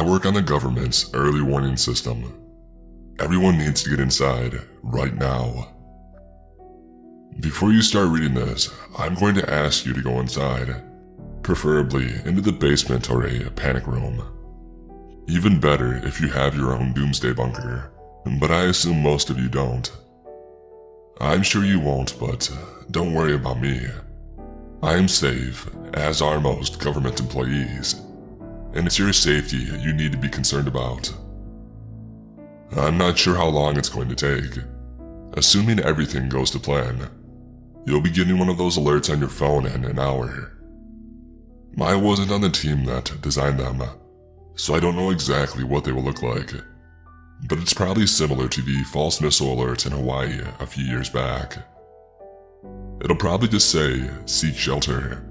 I work on the government's early warning system. Everyone needs to get inside right now. Before you start reading this, I'm going to ask you to go inside, preferably into the basement or a panic room. Even better if you have your own doomsday bunker, but I assume most of you don't. I'm sure you won't, but don't worry about me. I am safe, as are most government employees, and it's your safety you need to be concerned about. I'm not sure how long it's going to take. Assuming everything goes to plan, you'll be getting one of those alerts on your phone in an hour. I wasn't on the team that designed them, so I don't know exactly what they will look like, but it's probably similar to the false missile alert in Hawaii a few years back. It'll probably just say, "Seek shelter,"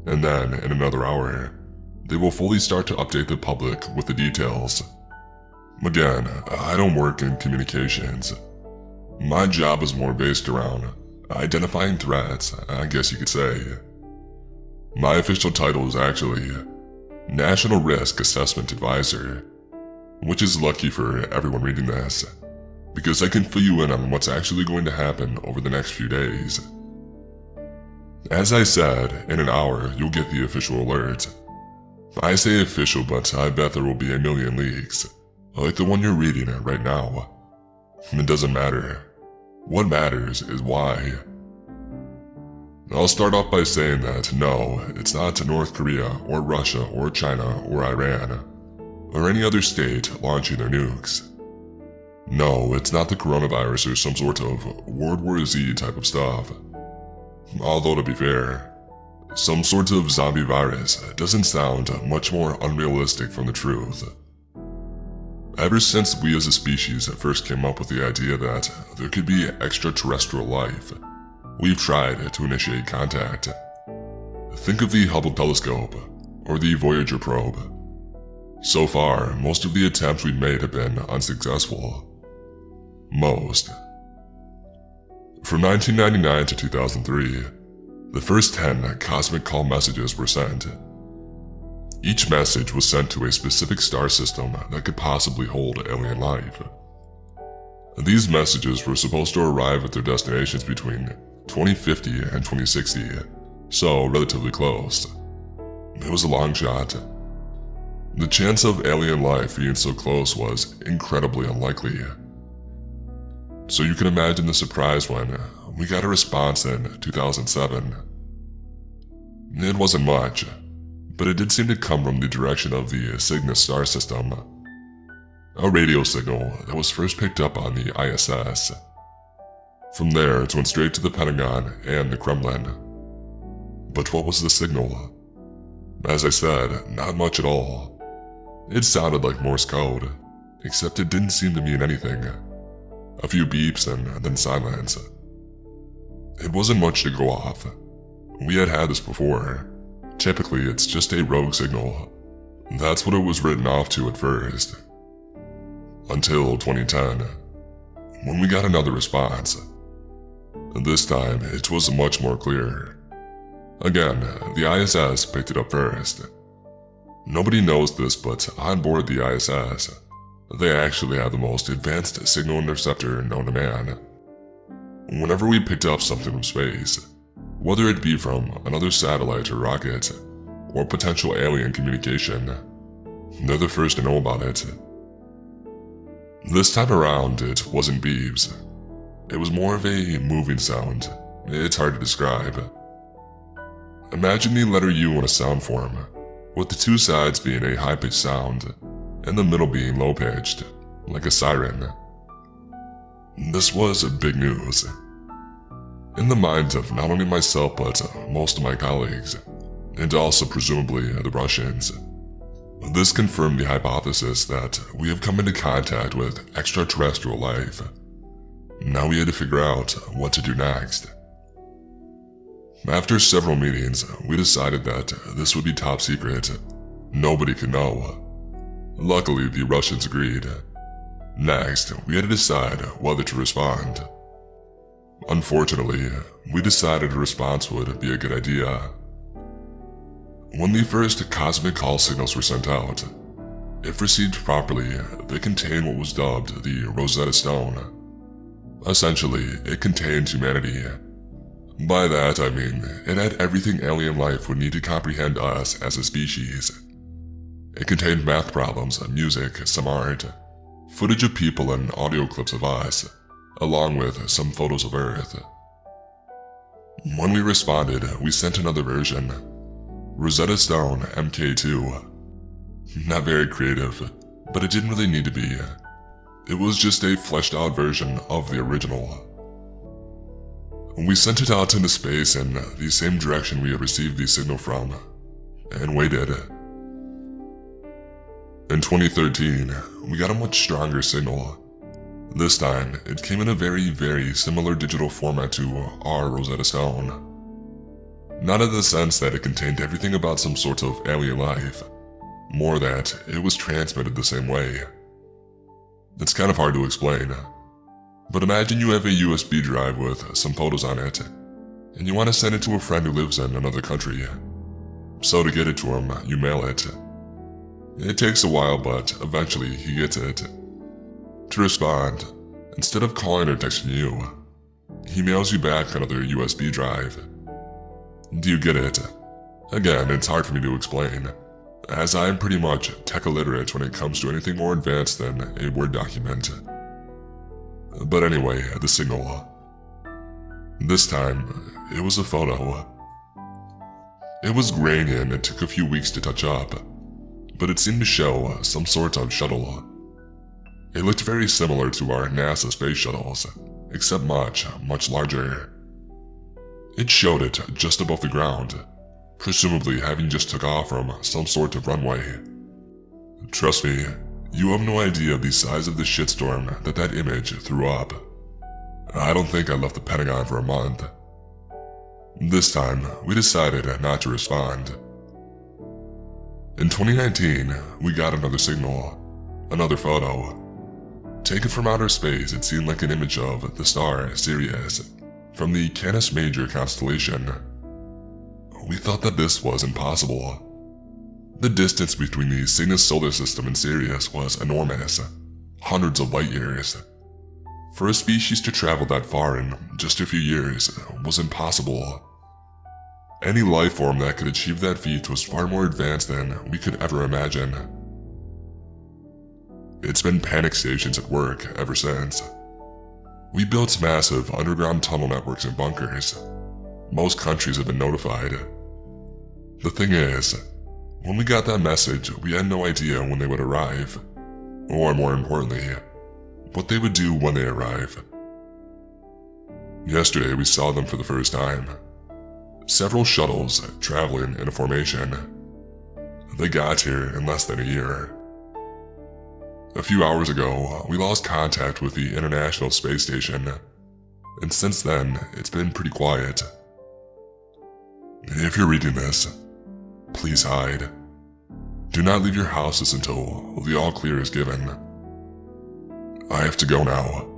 and then, in another hour, they will fully start to update the public with the details. Again, I don't work in communications. My job is more based around identifying threats, I guess you could say. My official title is actually National Risk Assessment Advisor, which is lucky for everyone reading this, because I can fill you in on what's actually going to happen over the next few days. As I said, in an hour you'll get the official alert. I say official, but I bet there will be a million leaks, like the one you're reading right now. It doesn't matter. What matters is why. I'll start off by saying that no, it's not North Korea or Russia or China or Iran or any other state launching their nukes. No, it's not the coronavirus or some sort of World War Z type of stuff. Although to be fair, some sort of zombie virus doesn't sound much more unrealistic from the truth. Ever since we as a species first came up with the idea that there could be extraterrestrial life, we've tried to initiate contact. Think of the Hubble telescope or the Voyager probe. So far, most of the attempts we've made have been unsuccessful. Most. From 1999 to 2003, the first 10 cosmic call messages were sent. Each message was sent to a specific star system that could possibly hold alien life. These messages were supposed to arrive at their destinations between 2050 and 2060, so relatively close. It was a long shot. The chance of alien life being so close was incredibly unlikely. So you can imagine the surprise when we got a response in 2007. It wasn't much, but it did seem to come from the direction of the Cygnus star system, a radio signal that was first picked up on the ISS. From there, it went straight to the Pentagon and the Kremlin. But what was the signal? As I said, not much at all. It sounded like Morse code, except it didn't seem to mean anything. A few beeps and then silence. It wasn't much to go off. We had this before. Typically, it's just a rogue signal. That's what it was written off to at first. Until 2010, when we got another response. This time, it was much more clear. Again, the ISS picked it up first. Nobody knows this, but on board the ISS, they actually have the most advanced signal interceptor known to man. Whenever we picked up something from space, whether it be from another satellite or rocket, or potential alien communication, they're the first to know about it. This time around, it wasn't beeps. It was more of a moving sound. It's hard to describe. Imagine the letter U in a sound form, with the two sides being a high-pitched sound, and the middle being low-pitched, like a siren. This was big news. In the minds of not only myself but most of my colleagues, and also presumably the Russians. This confirmed the hypothesis that we have come into contact with extraterrestrial life. Now we had to figure out what to do next. After several meetings, we decided that this would be top secret. Nobody could know. Luckily, the Russians agreed. Next, we had to decide whether to respond. Unfortunately, we decided a response would be a good idea. When the first cosmic call signals were sent out, If received properly, they contain what was dubbed the Rosetta Stone. Essentially, it contained humanity. By that, I mean, it had everything alien life would need to comprehend us as a species. It contained math problems, music, some art, footage of people and audio clips of us, along with some photos of Earth. When we responded, we sent another version, Rosetta Stone MK2. Not very creative, but it didn't really need to be. It was just a fleshed out version of the original. We sent it out into space in the same direction we had received the signal from, and waited. In 2013, we got a much stronger signal. This time, it came in a very, very similar digital format to our Rosetta Stone. Not in the sense that it contained everything about some sort of alien life, more that it was transmitted the same way. It's kind of hard to explain, but imagine you have a USB drive with some photos on it, and you want to send it to a friend who lives in another country. So to get it to him, you mail it. It takes a while, but eventually he gets it. To respond, instead of calling or texting you, he mails you back another USB drive. Do you get it? Again, it's hard for me to explain, as I am pretty much tech illiterate when it comes to anything more advanced than a Word document. But anyway, the signal. This time, it was a photo. It was grainy and it took a few weeks to touch up, but it seemed to show some sort of shuttle. It looked very similar to our NASA space shuttles, except much, much larger. It showed it just above the ground, presumably having just took off from some sort of runway. Trust me, you have no idea the size of the shitstorm that image threw up. I don't think I left the Pentagon for a month. This time, we decided not to respond. In 2019, we got another signal, another photo. Taken from outer space, it seemed like an image of the star Sirius from the Canis Major constellation. We thought that this was impossible. The distance between the Cygnus solar system and Sirius was enormous, hundreds of light years. For a species to travel that far in just a few years was impossible. Any life form that could achieve that feat was far more advanced than we could ever imagine. It's been panic stations at work ever since. We built massive underground tunnel networks and bunkers. Most countries have been notified. The thing is, when we got that message, we had no idea when they would arrive, or more importantly, what they would do when they arrive. Yesterday we saw them for the first time. Several shuttles traveling in a formation. They got here in less than a year. A few hours ago, we lost contact with the International Space Station, and since then, it's been pretty quiet. If you're reading this, please hide. Do not leave your houses until the all clear is given. I have to go now.